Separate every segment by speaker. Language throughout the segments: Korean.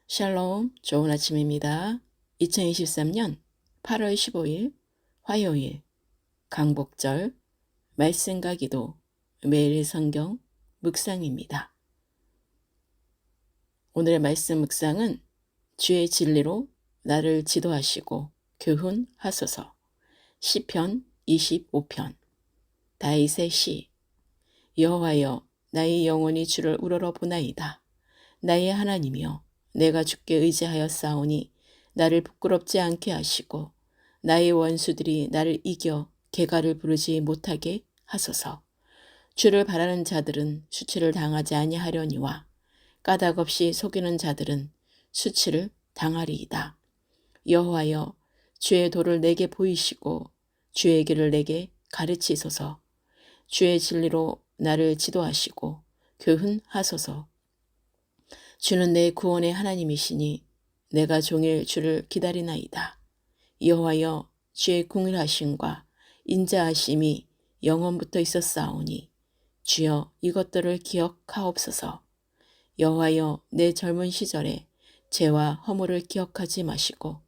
Speaker 1: 샬롬, 좋은 아침입니다. 2023년 8월 15일 화요일 강복절 말씀과 기도 매일 성경 묵상입니다. 오늘의 말씀 묵상은 주의 진리로 나를 지도하시고 교훈하소서. 시편 25편 다윗의 시. 여호와여, 나의 영혼이 주를 우러러 보나이다. 나의 하나님이여, 내가 주께 의지하였사오니 나를 부끄럽지 않게 하시고 나의 원수들이 나를 이겨 개가를 부르지 못하게 하소서. 주를 바라는 자들은 수치를 당하지 아니하려니와 까닭없이 속이는 자들은 수치를 당하리이다. 여호와여, 주의 도를 내게 보이시고 주의 길을 내게 가르치소서. 주의 진리로 나를 지도하시고 교훈하소서. 주는 내 구원의 하나님이시니 내가 종일 주를 기다리나이다. 여호와여, 주의 궁일하심과 인자하심이 영원부터 있었사오니 주여 이것들을 기억하옵소서. 여호와여, 내 젊은 시절에 죄와 허물을 기억하지 마시고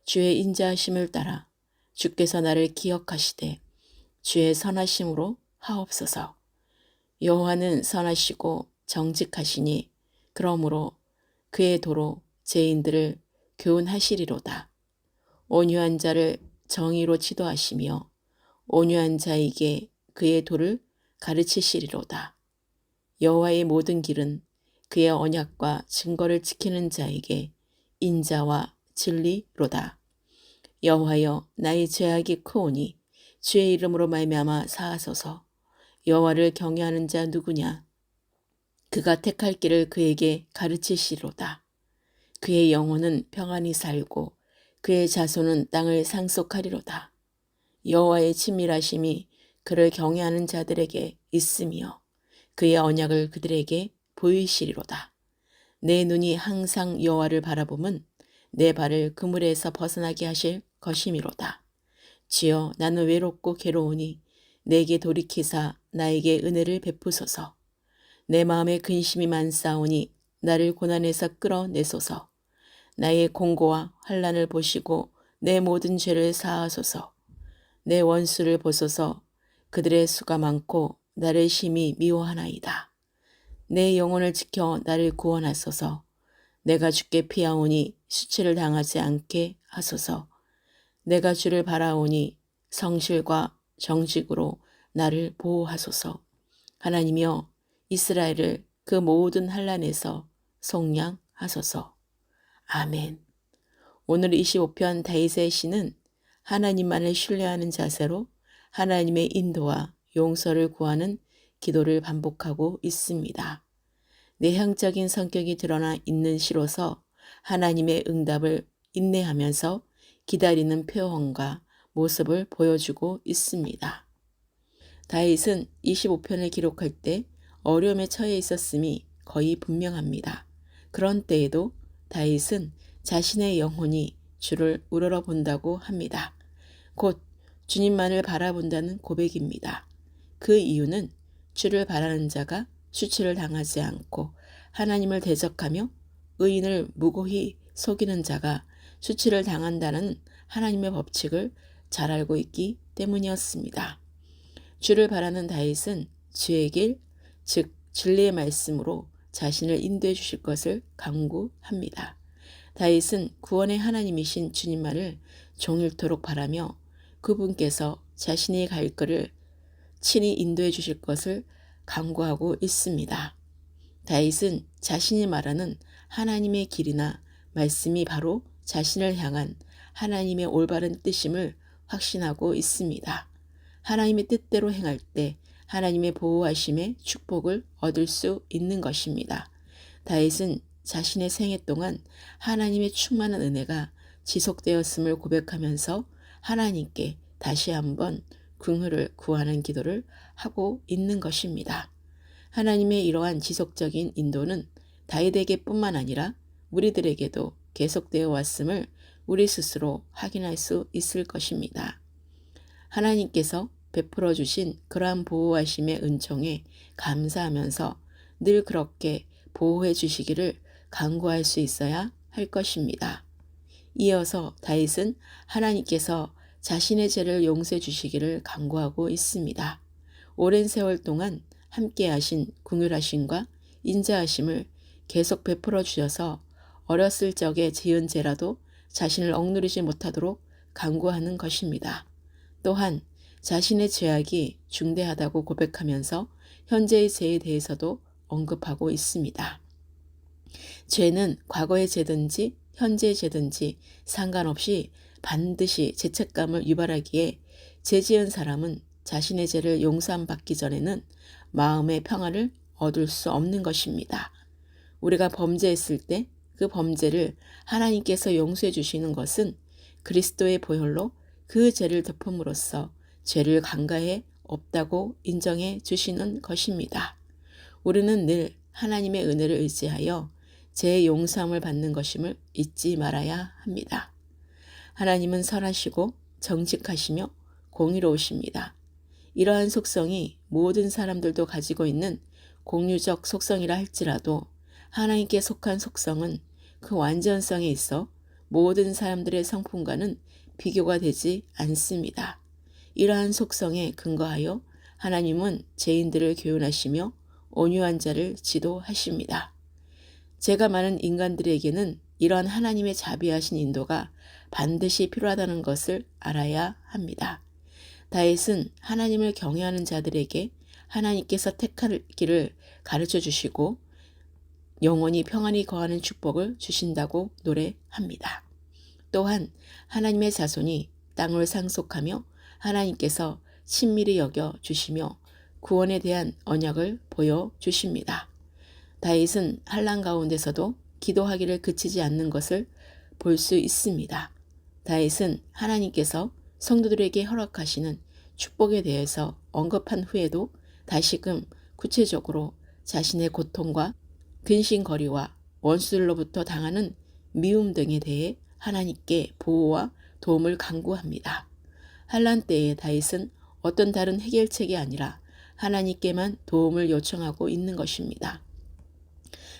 Speaker 1: 주의 인자하심을 따라 주께서 나를 기억하시되 주의 선하심으로 하옵소서. 여호와는 선하시고 정직하시니 그러므로 그의 도로 죄인들을 교훈하시리로다. 온유한 자를 정의로 지도하시며 온유한 자에게 그의 도를 가르치시리로다. 여호와의 모든 길은 그의 언약과 증거를 지키는 자에게 인자와 진리로다. 여호와여, 나의 죄악이 크오니 주의 이름으로 말미암아 사하소서. 여호와를 경외하는 자 누구냐? 그가 택할 길을 그에게 가르치시리로다. 그의 영혼은 평안히 살고 그의 자손은 땅을 상속하리로다. 여호와의 친밀하심이 그를 경외하는 자들에게 있으며 그의 언약을 그들에게 보이시리로다. 내 눈이 항상 여호와를 바라보면 내 발을 그물에서 벗어나게 하실 것이미로다. 주여, 나는 외롭고 괴로우니 내게 돌이키사 나에게 은혜를 베푸소서. 내 마음에 근심이 많사오니 나를 고난에서 끌어내소서. 나의 공고와 환난을 보시고 내 모든 죄를 사하소서. 내 원수를 보소서. 그들의 수가 많고 나를 심히 미워하나이다. 내 영혼을 지켜 나를 구원하소서. 내가 주께 피하오니 수치를 당하지 않게 하소서. 내가 주를 바라오니 성실과 정직으로 나를 보호하소서. 하나님이여, 이스라엘을 그 모든 환난에서 속량하소서. 아멘. 오늘 25편 다윗의 시는 하나님만을 신뢰하는 자세로 하나님의 인도와 용서를 구하는 기도를 반복하고 있습니다. 내향적인 성격이 드러나 있는 시로서 하나님의 응답을 인내하면서 기다리는 표현과 모습을 보여주고 있습니다. 다윗은 25편을 기록할 때 어려움에 처해 있었음이 거의 분명합니다. 그런 때에도 다윗은 자신의 영혼이 주를 우러러 본다고 합니다. 곧 주님만을 바라본다는 고백입니다. 그 이유는 주를 바라는 자가 수치를 당하지 않고 하나님을 대적하며 의인을 무고히 속이는 자가 수치를 당한다는 하나님의 법칙을 잘 알고 있기 때문이었습니다. 주를 바라는 다윗은 주의 길, 즉 진리의 말씀으로 자신을 인도해 주실 것을 간구합니다. 다윗은 구원의 하나님이신 주님만을 종일토록 바라며 그분께서 자신이 갈 길을 친히 인도해 주실 것을 간구하고 있습니다. 다윗은 자신이 말하는 하나님의 길이나 말씀이 바로 자신을 향한 하나님의 올바른 뜻임을 확신하고 있습니다. 하나님의 뜻대로 행할 때 하나님의 보호하심의 축복을 얻을 수 있는 것입니다. 다윗은 자신의 생애 동안 하나님의 충만한 은혜가 지속되었음을 고백하면서 하나님께 다시 한번 긍휼을 구하는 기도를 하고 있는 것입니다. 하나님의 이러한 지속적인 인도는 다윗에게 뿐만 아니라 우리들에게도 계속되어 왔음을 우리 스스로 확인할 수 있을 것입니다. 하나님께서 베풀어 주신 그러한 보호하심의 은총에 감사하면서 늘 그렇게 보호해 주시기를 간구할 수 있어야 할 것입니다. 이어서 다윗은 하나님께서 자신의 죄를 용서해 주시기를 간구하고 있습니다. 오랜 세월 동안 함께하신 긍휼하심과 인자하심을 계속 베풀어 주셔서 어렸을 적에 지은 죄라도 자신을 억누르지 못하도록 간구하는 것입니다. 또한 자신의 죄악이 중대하다고 고백하면서 현재의 죄에 대해서도 언급하고 있습니다. 죄는 과거의 죄든지 현재의 죄든지 상관없이 반드시 죄책감을 유발하기에 죄 지은 사람은 자신의 죄를 용서함 받기 전에는 마음의 평화를 얻을 수 없는 것입니다. 우리가 범죄했을 때 그 범죄를 하나님께서 용서해 주시는 것은 그리스도의 보혈로 그 죄를 덮음으로써 죄를 간과해 없다고 인정해 주시는 것입니다. 우리는 늘 하나님의 은혜를 의지하여 죄의 용서함을 받는 것임을 잊지 말아야 합니다. 하나님은 선하시고 정직하시며 공의로우십니다. 이러한 속성이 모든 사람들도 가지고 있는 공유적 속성이라 할지라도 하나님께 속한 속성은 그 완전성에 있어 모든 사람들의 성품과는 비교가 되지 않습니다. 이러한 속성에 근거하여 하나님은 죄인들을 교훈하시며 온유한 자를 지도하십니다. 죄가 많은 인간들에게는 이러한 하나님의 자비하신 인도가 반드시 필요하다는 것을 알아야 합니다. 다윗은 하나님을 경외하는 자들에게 하나님께서 택하기를 가르쳐 주시고 영원히 평안히 거하는 축복을 주신다고 노래합니다. 또한 하나님의 자손이 땅을 상속하며 하나님께서 친밀히 여겨 주시며 구원에 대한 언약을 보여주십니다. 다윗은 환난 가운데서도 기도하기를 그치지 않는 것을 볼 수 있습니다. 다윗은 하나님께서 성도들에게 허락하시는 축복에 대해서 언급한 후에도 다시금 구체적으로 자신의 고통과 근심거리와 원수들로부터 당하는 미움 등에 대해 하나님께 보호와 도움을 간구합니다. 환난 때에 다윗은 어떤 다른 해결책이 아니라 하나님께만 도움을 요청하고 있는 것입니다.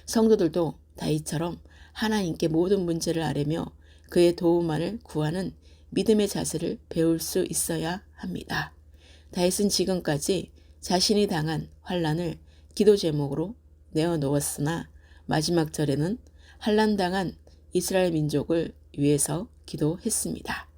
Speaker 1: 성도들도 다윗처럼 하나님께 모든 문제를 아뢰며 그의 도움만을 구하는 믿음의 자세를 배울 수 있어야 합니다. 다윗은 지금까지 자신이 당한 환난을 기도 제목으로 내어놓았으나 마지막 절에는 환난당한 이스라엘 민족을 위해서 기도했습니다.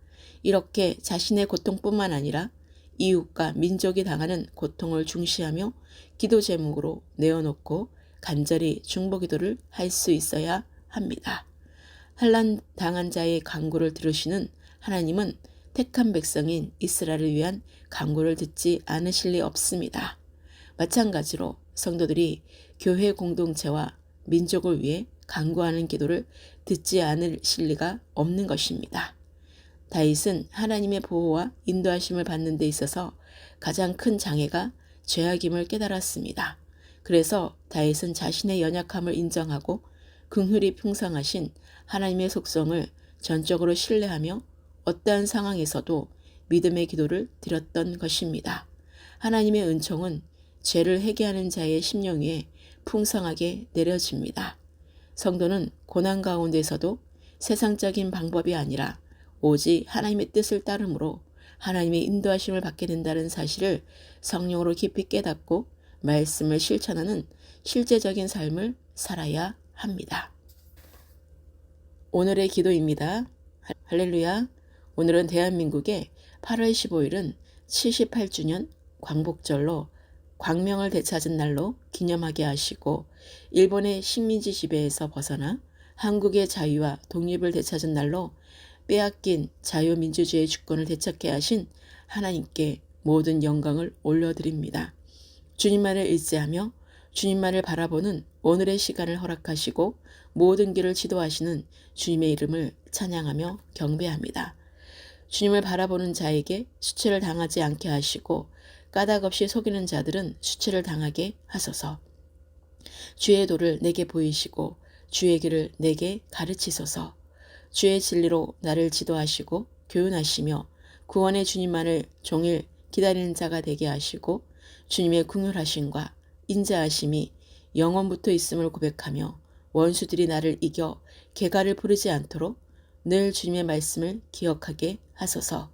Speaker 1: 이렇게 자신의 고통뿐만 아니라 이웃과 민족이 당하는 고통을 중시하며 기도 제목으로 내어놓고 간절히 중보기도를 할 수 있어야 합니다. 환난 당한 자의 간구를 들으시는 하나님은 택한 백성인 이스라엘을 위한 간구를 듣지 않으실 리 없습니다. 마찬가지로 성도들이 교회 공동체와 민족을 위해 간구하는 기도를 듣지 않으실 리가 없는 것입니다. 다윗은 하나님의 보호와 인도하심을 받는 데 있어서 가장 큰 장애가 죄악임을 깨달았습니다. 그래서 다윗은 자신의 연약함을 인정하고 긍휼이 풍성하신 하나님의 속성을 전적으로 신뢰하며 어떠한 상황에서도 믿음의 기도를 드렸던 것입니다. 하나님의 은총은 죄를 회개하는 자의 심령 위에 풍성하게 내려집니다. 성도는 고난 가운데서도 세상적인 방법이 아니라 오직 하나님의 뜻을 따름으로 하나님의 인도하심을 받게 된다는 사실을 성령으로 깊이 깨닫고 말씀을 실천하는 실제적인 삶을 살아야 합니다. 오늘의 기도입니다. 할렐루야. 오늘은 대한민국의 8월 15일은 78주년 광복절로 광명을 되찾은 날로 기념하게 하시고 일본의 식민지 지배에서 벗어나 한국의 자유와 독립을 되찾은 날로 빼앗긴 자유민주주의 주권을 되찾게 하신 하나님께 모든 영광을 올려드립니다. 주님만을 의지하며 주님만을 바라보는 오늘의 시간을 허락하시고 모든 길을 지도하시는 주님의 이름을 찬양하며 경배합니다. 주님을 바라보는 자에게 수치를 당하지 않게 하시고 까닭없이 속이는 자들은 수치를 당하게 하소서. 주의 도를 내게 보이시고 주의 길을 내게 가르치소서. 주의 진리로 나를 지도하시고 교훈하시며 구원의 주님만을 종일 기다리는 자가 되게 하시고 주님의 긍휼하심과 인자하심이 영원부터 있음을 고백하며 원수들이 나를 이겨 개가를 부르지 않도록 늘 주님의 말씀을 기억하게 하소서.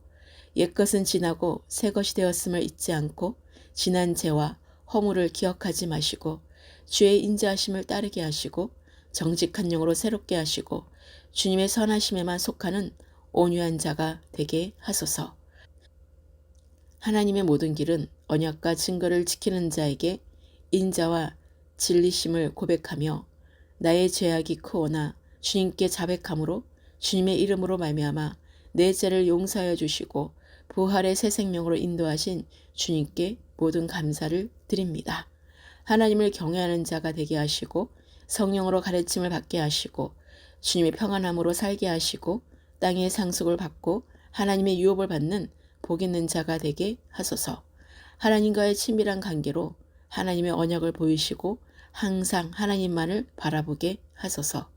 Speaker 1: 옛것은 지나고 새것이 되었음을 잊지 않고 지난 죄와 허물을 기억하지 마시고 주의 인자하심을 따르게 하시고 정직한 영으로 새롭게 하시고 주님의 선하심에만 속하는 온유한 자가 되게 하소서. 하나님의 모든 길은 언약과 증거를 지키는 자에게 인자와 진리심을 고백하며 나의 죄악이 크오나 주님께 자백함으로 주님의 이름으로 말미암아 내 죄를 용서하여 주시고 부활의 새 생명으로 인도하신 주님께 모든 감사를 드립니다. 하나님을 경외하는 자가 되게 하시고 성령으로 가르침을 받게 하시고 주님의 평안함으로 살게 하시고 땅의 상속을 받고 하나님의 유업을 받는 복 있는 자가 되게 하소서. 하나님과의 친밀한 관계로 하나님의 언약을 보이시고 항상 하나님만을 바라보게 하소서.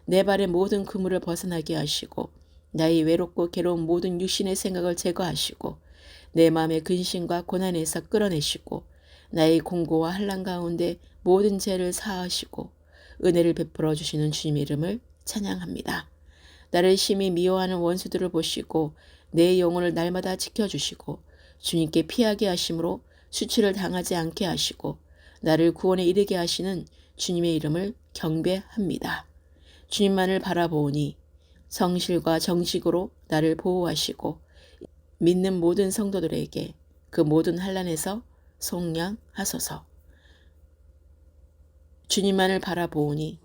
Speaker 1: 내 발의 모든 그물을 벗어나게 하시고 나의 외롭고 괴로운 모든 육신의 생각을 제거하시고 내 마음의 근심과 고난에서 끌어내시고 나의 공고와 환난 가운데 모든 죄를 사하시고 은혜를 베풀어 주시는 주님의 이름을 찬양합니다. 나를 심히 미워하는 원수들을 보시고 내 영혼을 날마다 지켜주시고 주님께 피하게 하심으로 수치를 당하지 않게 하시고 나를 구원에 이르게 하시는 주님의 이름을 경배합니다. 주님만을 바라보오니 성실과 정직으로 나를 보호하시고 믿는 모든 성도들에게 그 모든 환난에서 속량하소서. 주님만을 바라보오니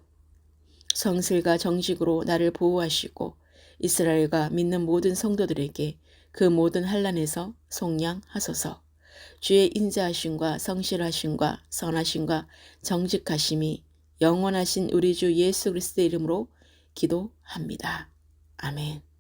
Speaker 1: 성실과 정직으로 나를 보호하시고 이스라엘과 믿는 모든 성도들에게 그 모든 환난에서 속량하소서. 주의 인자하심과 성실하심과 선하심과 정직하심이 영원하신 우리 주 예수 그리스도의 이름으로 기도합니다. 아멘.